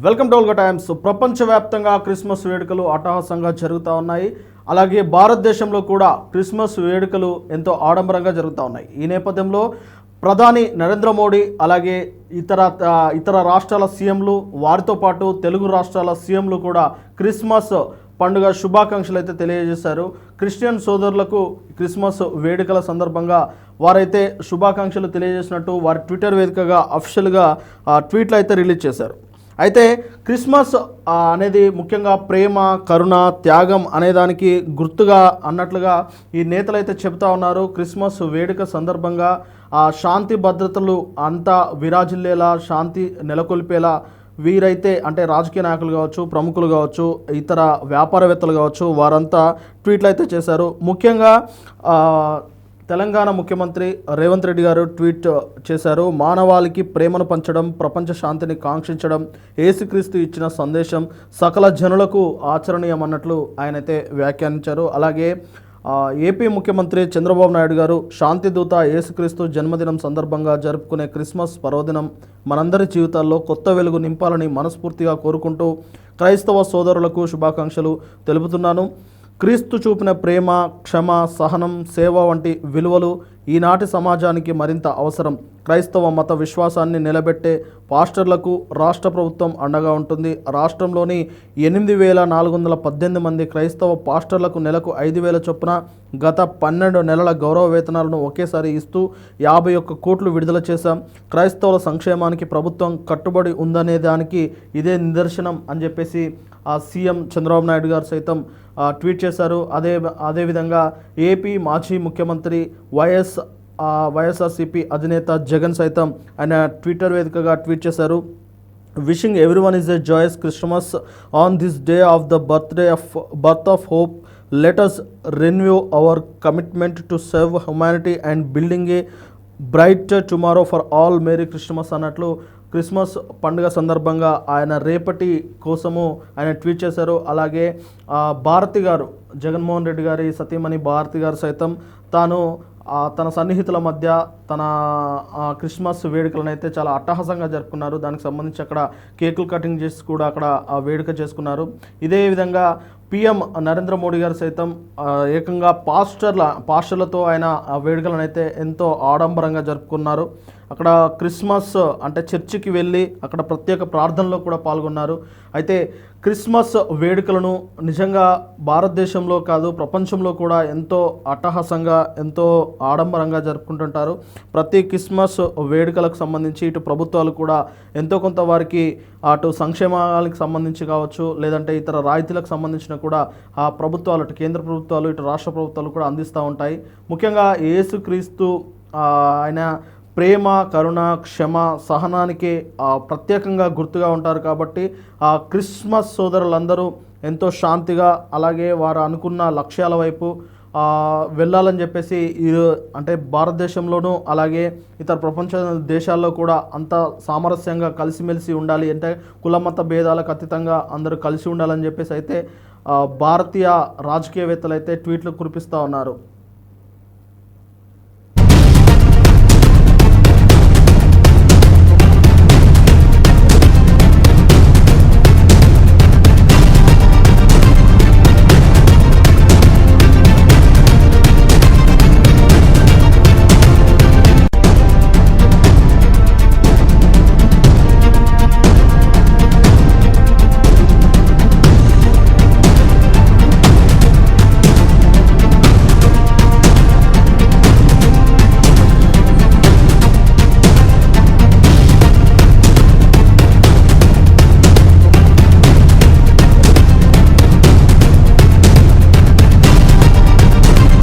Welcome to Olga Times. ప్రపంచవ్యాప్తంగా Christmas వేడుకలు అట్టహాసంగా జరుగుతూ ఉన్నాయి. అలాగే భారతదేశంలో కూడా క్రిస్మస్ వేడుకలు ఎంతో ఆడంబరంగా జరుగుతూ ఉన్నాయి. ఈ నేపథ్యంలో ప్రధాని నరేంద్ర మోడీ అలాగే ఇతర రాష్ట్రాల సీఎంలు, వారితో పాటు తెలుగు రాష్ట్రాల సీఎంలు కూడా క్రిస్మస్ పండుగ శుభాకాంక్షలు అయితే తెలియజేశారు. క్రిస్టియన్ సోదరులకు క్రిస్మస్ వేడుకల సందర్భంగా వారైతే శుభాకాంక్షలు తెలియజేసినట్టు వారి ట్విట్టర్ వేదికగా అఫీషియల్గా ట్వీట్లు అయితే రిలీజ్ చేశారు. అయితే క్రిస్మస్ అనేది ముఖ్యంగా ప్రేమ, కరుణ, త్యాగం అనేదానికి గుర్తుగా అన్నట్లుగా ఈ నేతలు అయితే చెబుతా ఉన్నారు. క్రిస్మస్ వేడుక సందర్భంగా శాంతి భద్రతలు అంతా విరాజిల్లేలా, శాంతి నెలకొల్పేలా వీరైతే అంటే రాజకీయ నాయకులు కావచ్చు, ప్రముఖులు కావచ్చు, ఇతర వ్యాపారవేత్తలు కావచ్చు, వారంతా ట్వీట్లు అయితే చేశారు. ముఖ్యంగా తెలంగాణ ముఖ్యమంత్రి రేవంత్ రెడ్డి గారు ట్వీట్ చేశారు. మానవాళికి ప్రేమను పంచడం, ప్రపంచ శాంతిని కాంక్షించడం యేసుక్రీస్తు ఇచ్చిన సందేశం సకల జనులకు ఆచరణీయం అన్నట్లు ఆయనైతే వ్యాఖ్యానించారు. అలాగే ఏపీ ముఖ్యమంత్రి చంద్రబాబు నాయుడు గారు శాంతి దూత యేసుక్రీస్తు జన్మదినం సందర్భంగా జరుపుకునే క్రిస్మస్ పర్వదినం మనందరి జీవితాల్లో కొత్త వెలుగు నింపాలని మనస్ఫూర్తిగా కోరుకుంటూ క్రైస్తవ సోదరులకు శుభాకాంక్షలు తెలుపుతున్నాను. క్రీస్తు చూపిన ప్రేమ, క్షమ, సహనం, సేవ వంటి విలువలు ఈనాటి సమాజానికి మరింత అవసరం. క్రైస్తవ మత విశ్వాసాన్ని నిలబెట్టే పాస్టర్లకు రాష్ట్ర ప్రభుత్వం అండగా ఉంటుంది. రాష్ట్రంలోని 8,418 మంది క్రైస్తవ పాస్టర్లకు నెలకు 5,000 చొప్పున గత 12 నెలల గౌరవ వేతనాలను ఒకేసారి ఇస్తూ 51 కోట్లు విడుదల చేశాం. క్రైస్తవుల సంక్షేమానికి ప్రభుత్వం కట్టుబడి ఉందనే దానికి ఇదే నిదర్శనం అని చెప్పేసి సీఎం చంద్రబాబు నాయుడు గారు సైతం ట్వీట్ చేశారు. అదేవిధంగా ఏపీ మాజీ ముఖ్యమంత్రి వైఎస్ఆర్సీపీ అధినేత జగన్ సైతం ఆయన ట్విట్టర్ వేదికగా ట్వీట్ చేశారు. Wishing everyone is a Joyce Christmas on this day of the birth of hope. Let us renew our commitment to serve humanity and building a brighter tomorrow for all. Merry Christmas అన్నట్లు Christmas పండుగ సందర్భంగా ఆయన రేపటి కోసము ఆయన tweet చేశారు. అలాగే భారతి గారు, జగన్మోహన్ రెడ్డి గారి సతీమణి భారతి గారు సైతం తాను తన సన్నిహితుల మధ్య తన క్రిస్మస్ వేడుకలను అయితే చాలా అట్టహాసంగా జరుపుకున్నారు. దానికి సంబంధించి అక్కడ కేకులు కటింగ్ చేసి కూడా అక్కడ వేడుక చేసుకున్నారు. ఇదే విధంగా పీఎం నరేంద్ర మోడీ గారు సైతం ఏకంగా పాస్టర్లతో ఆయన వేడుకలను అయితే ఎంతో ఆడంబరంగా జరుపుకున్నారు. అక్కడ క్రిస్మస్ అంటే చర్చికి వెళ్ళి అక్కడ ప్రత్యేక ప్రార్థనలో కూడా పాల్గొన్నారు. అయితే క్రిస్మస్ వేడుకలను నిజంగా భారతదేశంలో కాదు ప్రపంచంలో కూడా ఎంతో అట్టహాసంగా, ఎంతో ఆడంబరంగా జరుపుకుంటుంటారు. ప్రతి క్రిస్మస్ వేడుకలకు సంబంధించి ఇటు ప్రభుత్వాలు కూడా ఎంతో కొంత వారికి అటు సంక్షేమాలకు సంబంధించి కావచ్చు, లేదంటే ఇతర రాయితీలకు సంబంధించిన కూడా ఆ ప్రభుత్వాలు, ఇటు కేంద్ర ప్రభుత్వాలు, ఇటు రాష్ట్ర ప్రభుత్వాలు కూడా అందిస్తూ ఉంటాయి. ముఖ్యంగా యేసుక్రీస్తు ఆయన ప్రేమ, కరుణ, క్షమ, సహనానికి ప్రత్యేకంగా గుర్తుగా ఉంటారు. కాబట్టి ఆ క్రిస్మస్ సోదరులందరూ ఎంతో శాంతిగా, అలాగే వారు అనుకున్న లక్ష్యాల వైపు వెళ్ళాలని చెప్పేసి అంటే భారతదేశంలోనూ అలాగే ఇతర ప్రపంచ దేశాల్లో కూడా అంత సామరస్యంగా కలిసిమెలిసి ఉండాలి, అంటే కులమత భేదాలకు అతీతంగా అందరూ కలిసి ఉండాలని చెప్పేసి అయితే భారతీయ రాజకీయవేత్తలు అయితే ట్వీట్లు కురిపిస్తూ ఉన్నారు.